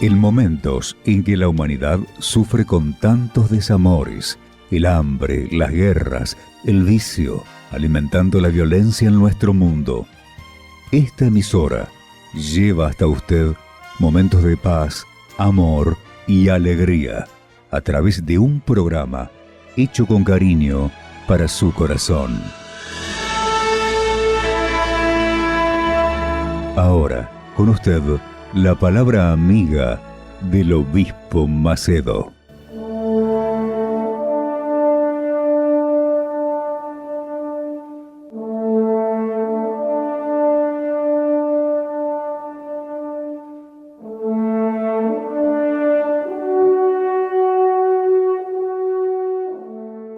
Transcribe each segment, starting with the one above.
En momentos en que la humanidad sufre con tantos desamores, el hambre, las guerras, el vicio, alimentando la violencia en nuestro mundo, esta emisora lleva hasta usted momentos de paz, amor y alegría a través de un programa hecho con cariño para su corazón. Ahora, con usted, la palabra amiga del obispo Macedo.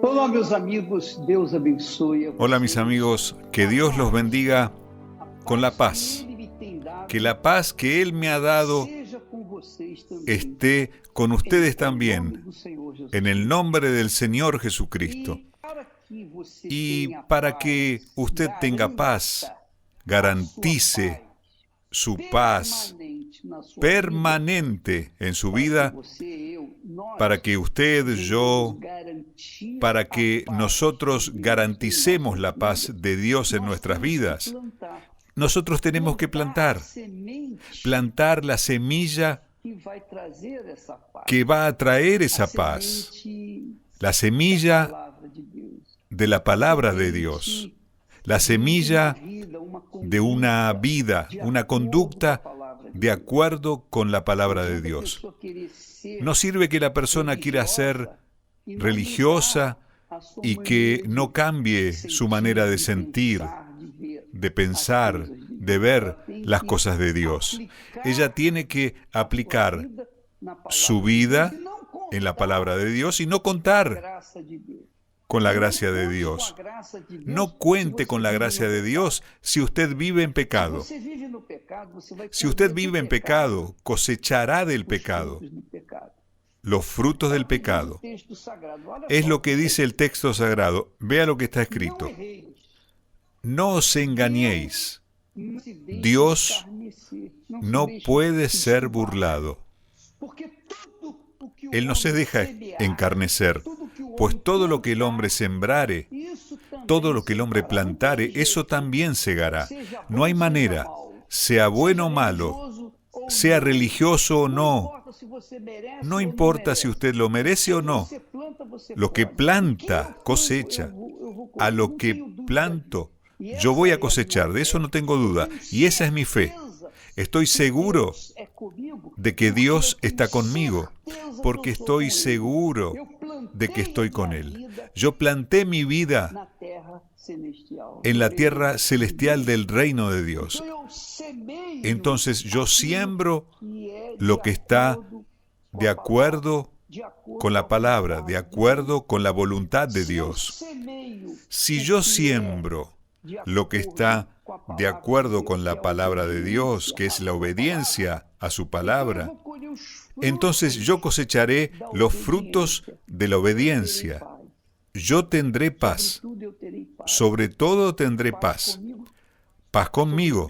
Hola mis amigos, Dios abençoe. Hola mis amigos, que Dios los bendiga con la paz. Que la paz que Él me ha dado esté con ustedes también, en el nombre del Señor Jesucristo. Y para que usted tenga paz, garantice su paz permanente en su vida, para que usted, yo, para que nosotros garanticemos la paz de Dios en nuestras vidas, nosotros tenemos que plantar la semilla que va a traer esa paz, la semilla de la palabra de Dios, la semilla de una vida, una conducta de acuerdo con la palabra de Dios. No sirve que la persona quiera ser religiosa y que no cambie su manera de sentir, de pensar, de ver las cosas de Dios. Ella tiene que aplicar su vida en la palabra de Dios y no contar con la gracia de Dios. No cuente con la gracia de Dios si usted vive en pecado. Si usted vive en pecado, cosechará del pecado los frutos del pecado. Es lo que dice el texto sagrado. Vea lo que está escrito. No os engañéis. Dios no puede ser burlado. Él no se deja encarnecer, pues todo lo que el hombre sembrare, todo lo que el hombre plantare, eso también segará. No hay manera, sea bueno o malo, sea religioso o no, no importa si usted lo merece o no. Lo que planta, cosecha. A lo que planto, yo voy a cosechar, de eso no tengo duda. Y esa es mi fe. Estoy seguro de que Dios está conmigo, porque estoy seguro de que estoy con Él. Yo planté mi vida en la tierra celestial del reino de Dios. Entonces yo siembro lo que está de acuerdo con la palabra, de acuerdo con la voluntad de Dios. Si yo siembro lo que está de acuerdo con la palabra de Dios, que es la obediencia a su palabra, entonces yo cosecharé los frutos de la obediencia. Yo tendré paz. Sobre todo tendré paz. Paz conmigo.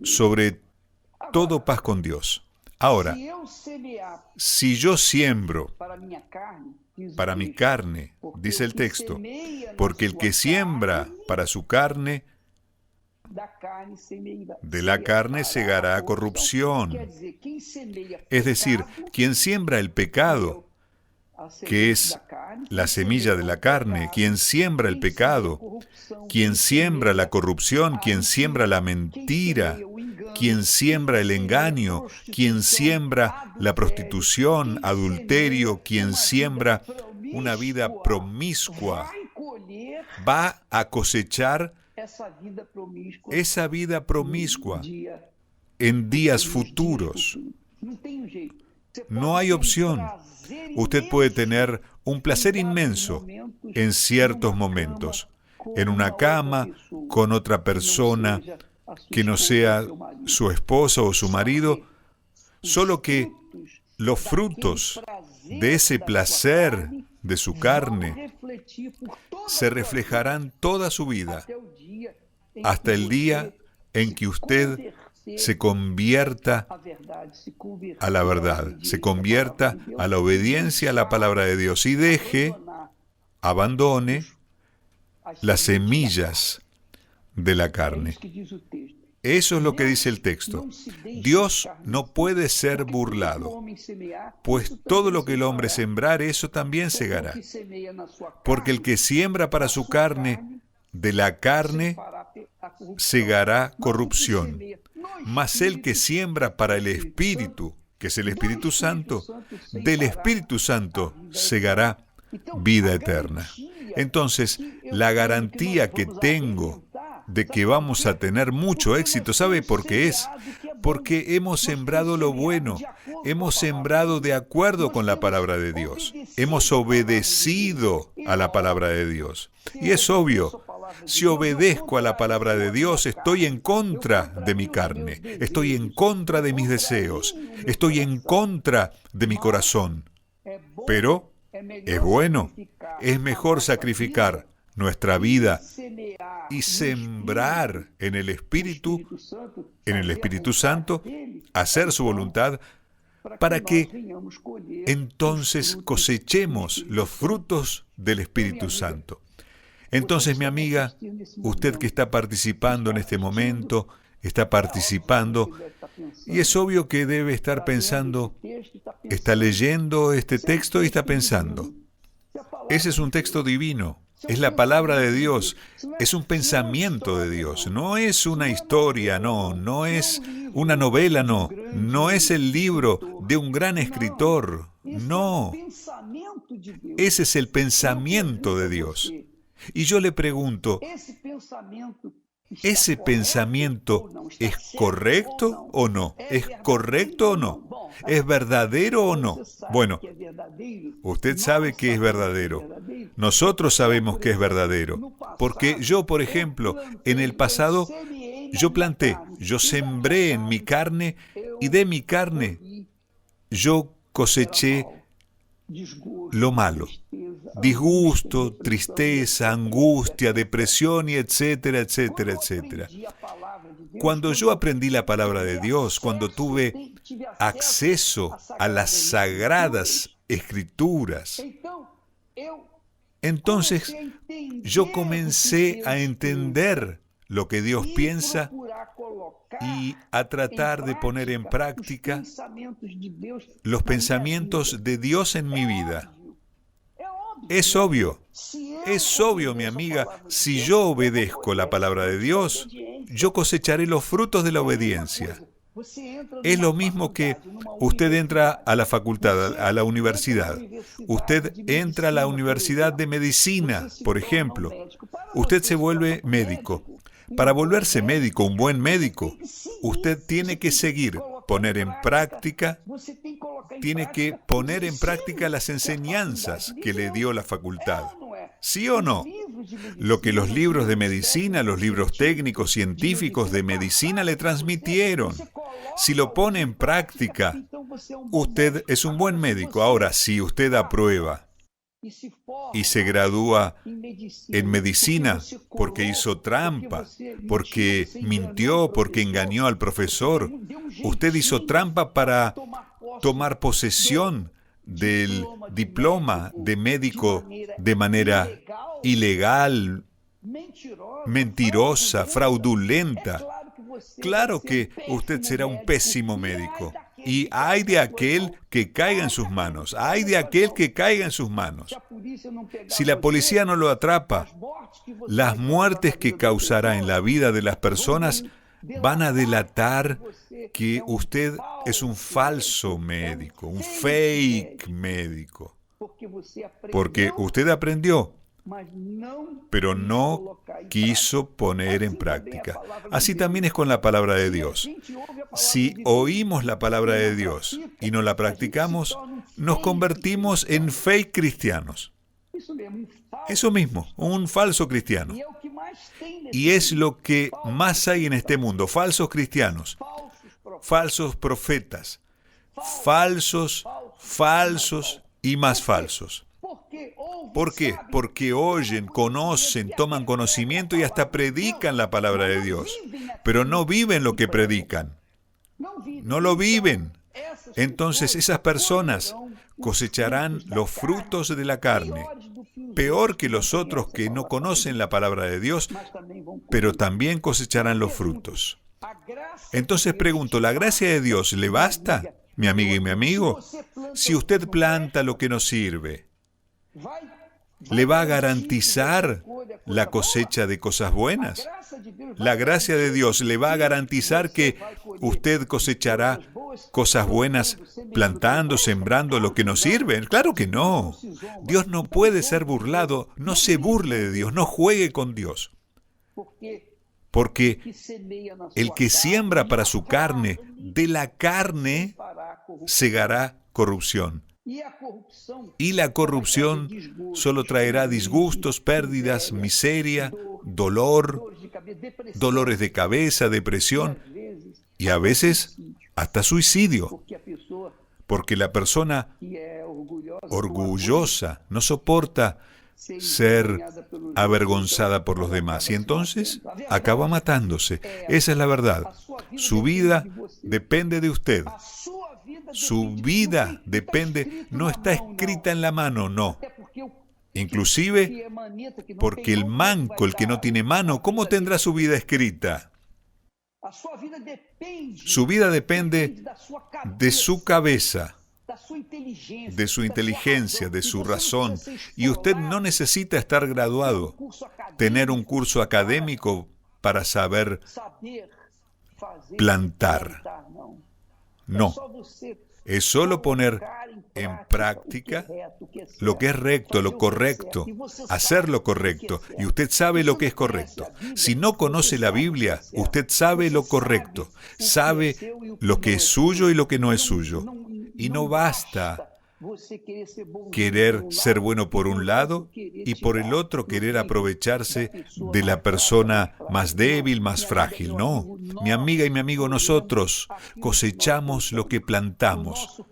Sobre todo paz con Dios. Ahora, si yo siembro para mi carne, dice el texto, porque el que siembra para su carne, de la carne segará corrupción. Es decir, quien siembra el pecado, que es la semilla de la carne, quien siembra el pecado, quien siembra la corrupción, quien siembra la mentira, quien siembra el engaño, quien siembra la prostitución, adulterio, quien siembra una vida promiscua, va a cosechar esa vida promiscua en días futuros. No hay opción. Usted puede tener un placer inmenso en ciertos momentos, en una cama, con otra persona que no sea su esposa o su marido, solo que los frutos de ese placer de su carne se reflejarán toda su vida, hasta el día en que usted se convierta a la verdad, se convierta a la obediencia a la palabra de Dios y abandone las semillas de la carne. Eso es lo que dice el texto. Dios no puede ser burlado, pues todo lo que el hombre sembrare, eso también segará. Porque el que siembra para su carne, de la carne segará corrupción. Mas el que siembra para el Espíritu, que es el Espíritu Santo, del Espíritu Santo segará vida eterna. Entonces, la garantía que tengo de que vamos a tener mucho éxito, ¿sabe por qué es? Porque hemos sembrado lo bueno, hemos sembrado de acuerdo con la palabra de Dios, hemos obedecido a la palabra de Dios. Y es obvio, si obedezco a la palabra de Dios, estoy en contra de mi carne, estoy en contra de mis deseos, estoy en contra de mi corazón. Pero es bueno, es mejor sacrificar nuestra vida y sembrar en el Espíritu Santo, hacer su voluntad, para que entonces cosechemos los frutos del Espíritu Santo. Entonces, mi amiga, usted que está participando en este momento, está participando, y es obvio que debe estar pensando, está leyendo este texto y está pensando, ese es un texto divino. Es la palabra de Dios, es un pensamiento de Dios, no es una historia, no es una novela, no es el libro de un gran escritor, no. Ese es el pensamiento de Dios. Y yo le pregunto, ¿ese pensamiento es correcto o no? ¿Es correcto o no? ¿Es verdadero o no? Bueno, usted sabe que es verdadero. Nosotros sabemos que es verdadero. Porque yo, por ejemplo, en el pasado, yo planté, yo sembré en mi carne y de mi carne yo coseché lo malo. Disgusto, tristeza, angustia, depresión y etcétera, etcétera, etcétera. Cuando yo aprendí la palabra de Dios, cuando tuve acceso a las sagradas escrituras, entonces yo comencé a entender lo que Dios piensa y a tratar de poner en práctica los pensamientos de Dios en mi vida. Es obvio, mi amiga, si yo obedezco la palabra de Dios, yo cosecharé los frutos de la obediencia. Es lo mismo que usted entra a la facultad, a la universidad. Usted entra a la universidad de medicina, por ejemplo. Usted se vuelve médico. Para volverse médico, un buen médico, usted tiene que tiene que poner en práctica las enseñanzas que le dio la facultad. ¿Sí o no? Lo que los libros de medicina, los libros técnicos, científicos de medicina le transmitieron. Si lo pone en práctica, usted es un buen médico. Ahora, si usted aprueba y se gradúa en medicina porque hizo trampa, porque mintió, porque engañó al profesor, usted hizo trampa para tomar posesión del diploma de médico de manera ilegal, mentirosa, fraudulenta. Claro que usted será un pésimo médico. Y ay de aquel que caiga en sus manos. Ay de aquel que caiga en sus manos. Si la policía no lo atrapa, las muertes que causará en la vida de las personas van a delatar que usted es un falso médico, un fake médico. Porque usted aprendió, pero no quiso poner en práctica. Así también es con la palabra de Dios. Si oímos la palabra de Dios y no la practicamos, nos convertimos en fake cristianos. Eso mismo, un falso cristiano. Y es lo que más hay en este mundo, falsos cristianos, falsos profetas, falsos y más falsos. ¿Por qué? Porque oyen, conocen, toman conocimiento y hasta predican la palabra de Dios, pero no viven lo que predican. No lo viven. Entonces esas personas cosecharán los frutos de la carne, peor que los otros que no conocen la palabra de Dios, pero también cosecharán los frutos. Entonces pregunto, ¿la gracia de Dios le basta, mi amiga y mi amigo? Si usted planta lo que no sirve, ¿le va a garantizar la cosecha de cosas buenas? La gracia de Dios le va a garantizar que usted cosechará cosas buenas plantando, sembrando lo que no sirve. Claro que no. Dios no puede ser burlado. No se burle de Dios, no juegue con Dios. Porque el que siembra para su carne, de la carne segará corrupción. Y la corrupción solo traerá disgustos, pérdidas, miseria, dolor, dolores de cabeza, depresión y a veces hasta suicidio. Porque la persona orgullosa no soporta ser avergonzada por los demás y entonces acaba matándose. Esa es la verdad. Su vida depende de usted. Su vida depende, no está escrita en la mano, no. Inclusive porque el manco, el que no tiene mano, ¿cómo tendrá su vida escrita? Su vida depende de su cabeza, de su inteligencia, de su razón. Y usted no necesita estar graduado, tener un curso académico para saber plantar. No, es solo poner en práctica lo que es recto, lo correcto, hacer lo correcto, y usted sabe lo que es correcto. Si no conoce la Biblia, usted sabe lo correcto, sabe lo que es suyo y lo que no es suyo. Y no basta querer ser bueno por un lado y por el otro querer aprovecharse de la persona más débil, más frágil. No, mi amiga y mi amigo, nosotros cosechamos lo que plantamos.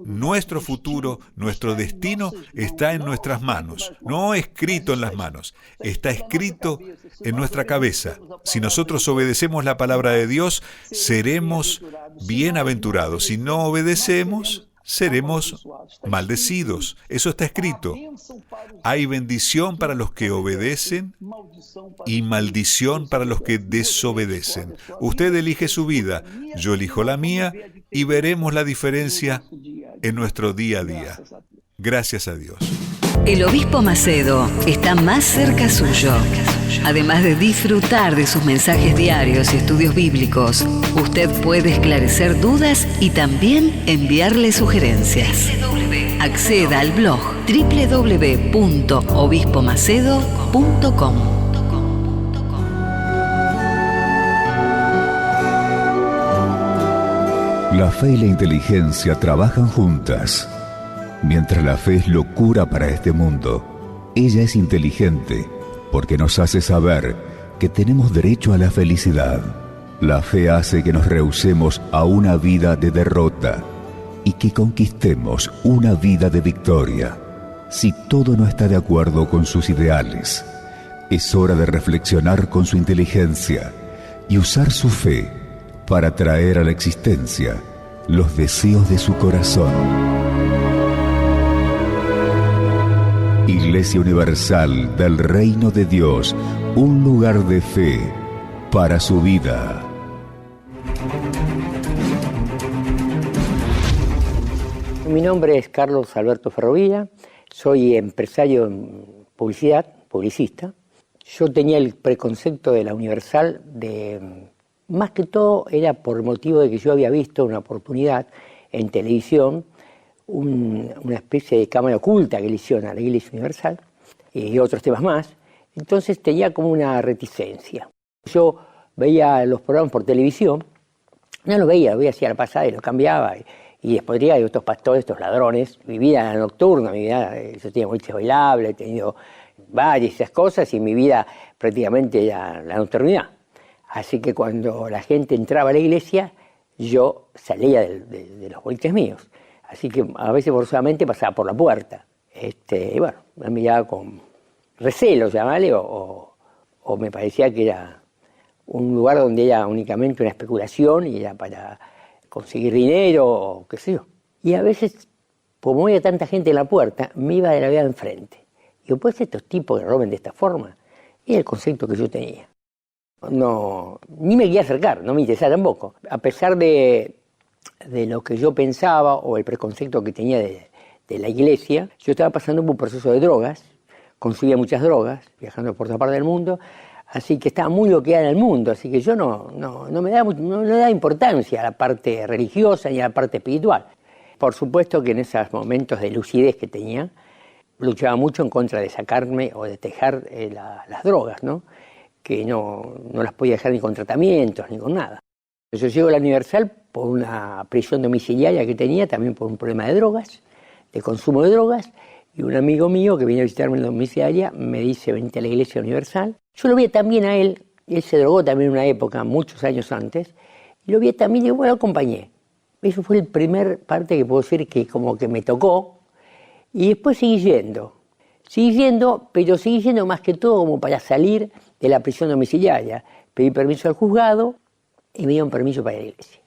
Nuestro futuro, nuestro destino está en nuestras manos, no escrito en las manos, está escrito en nuestra cabeza. Si nosotros obedecemos la palabra de Dios, seremos bienaventurados. Si no obedecemos, seremos maldecidos. Eso está escrito. Hay bendición para los que obedecen y maldición para los que desobedecen. Usted elige su vida, yo elijo la mía y veremos la diferencia en nuestro día a día. Gracias a Dios. El Obispo Macedo está más cerca suyo. Además de disfrutar de sus mensajes diarios y estudios bíblicos, usted puede esclarecer dudas y también enviarle sugerencias. Acceda al blog www.obispomacedo.com. La fe y la inteligencia trabajan juntas. Mientras la fe es locura para este mundo, ella es inteligente porque nos hace saber que tenemos derecho a la felicidad. La fe hace que nos rehusemos a una vida de derrota y que conquistemos una vida de victoria. Si todo no está de acuerdo con sus ideales, es hora de reflexionar con su inteligencia y usar su fe para traer a la existencia los deseos de su corazón. Iglesia Universal del Reino de Dios, un lugar de fe para su vida. Mi nombre es Carlos Alberto Ferrovilla, soy empresario en publicidad, publicista. Yo tenía el preconcepto de la Universal más que todo era por motivo de que yo había visto una oportunidad en televisión, una especie de cámara oculta que le hicieron a la Iglesia Universal y otros temas más. Entonces tenía como una reticencia. Yo veía los programas por televisión, no lo veía así a la pasada y lo cambiaba. Y después de otros pastores, estos ladrones, mi vida nocturna, yo tenía boliches bailables, he tenido varias esas cosas y mi vida prácticamente era la nocturnidad. Así que cuando la gente entraba a la iglesia, yo salía de los boliches míos. Así que a veces forzadamente pasaba por la puerta. Y bueno, me miraba con recelo, llamarle, o me parecía que era un lugar donde era únicamente una especulación y era para conseguir dinero o qué sé yo. Y a veces, como había tanta gente en la puerta, me iba de la vía de enfrente. Digo, pues estos tipos que roben de esta forma, era el concepto que yo tenía. No, ni me quería acercar, no me interesaba tampoco. A pesar de lo que yo pensaba o el preconcepto que tenía de la iglesia, yo estaba pasando por un proceso de drogas, consumía muchas drogas, viajando por toda parte del mundo, así que estaba muy bloqueada en el mundo, así que yo no me daba importancia a la parte religiosa ni a la parte espiritual. Por supuesto que en esos momentos de lucidez que tenía, luchaba mucho en contra de sacarme o de dejar las drogas, ¿no? Que no las podía dejar ni con tratamientos ni con nada. Yo llego a la Universal por una prisión domiciliaria que tenía, también por un problema de drogas, de consumo de drogas, y un amigo mío que venía a visitarme en la domiciliaria me dice, venite a la Iglesia Universal. Yo lo vi también a él se drogó también en una época, muchos años antes, y lo vi también y bueno, lo acompañé. Eso fue el primer parte que puedo decir que como que me tocó, y después seguí yendo, pero seguí yendo más que todo como para salir de la prisión domiciliaria. Pedí permiso al juzgado y me dieron permiso para ir a la iglesia.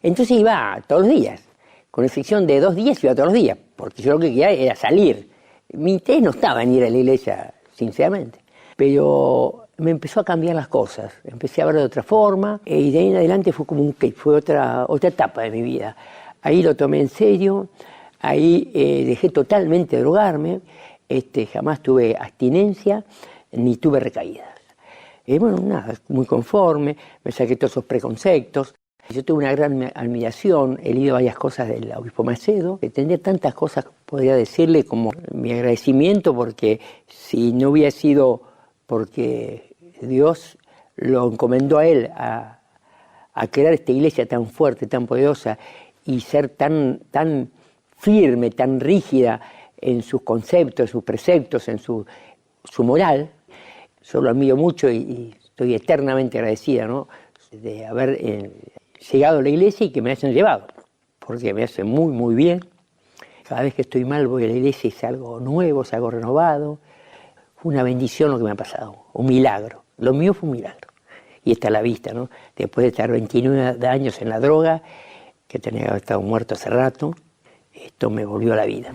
Entonces iba todos los días, con excepción de 2 días iba todos los días, porque yo lo que quería era salir. Mi interés no estaba en ir a la iglesia, sinceramente, pero me empezó a cambiar las cosas, empecé a ver de otra forma, y de ahí en adelante fue como un clic, fue otra etapa de mi vida. Ahí lo tomé en serio, ahí dejé totalmente de drogarme, jamás tuve abstinencia, ni tuve recaídas. Bueno, nada, muy conforme, me saqué todos esos preconceptos. Yo tuve una gran admiración, he leído varias cosas del obispo Macedo, tendría tantas cosas, podría decirle, como mi agradecimiento, porque si no hubiera sido porque Dios lo encomendó a él a crear esta iglesia tan fuerte, tan poderosa, y ser tan firme, tan rígida en sus conceptos, en sus preceptos, en su moral, yo lo admiro mucho y estoy eternamente agradecida, ¿no?, de haber llegado a la iglesia y que me hayan llevado, porque me hace muy, muy bien. Cada vez que estoy mal voy a la iglesia y es algo nuevo, es algo renovado. Fue una bendición lo que me ha pasado, un milagro. Lo mío fue un milagro. Y está a la vista, ¿no? Después de estar 29 años en la droga, que tenía que haber estado muerto hace rato, esto me volvió a la vida.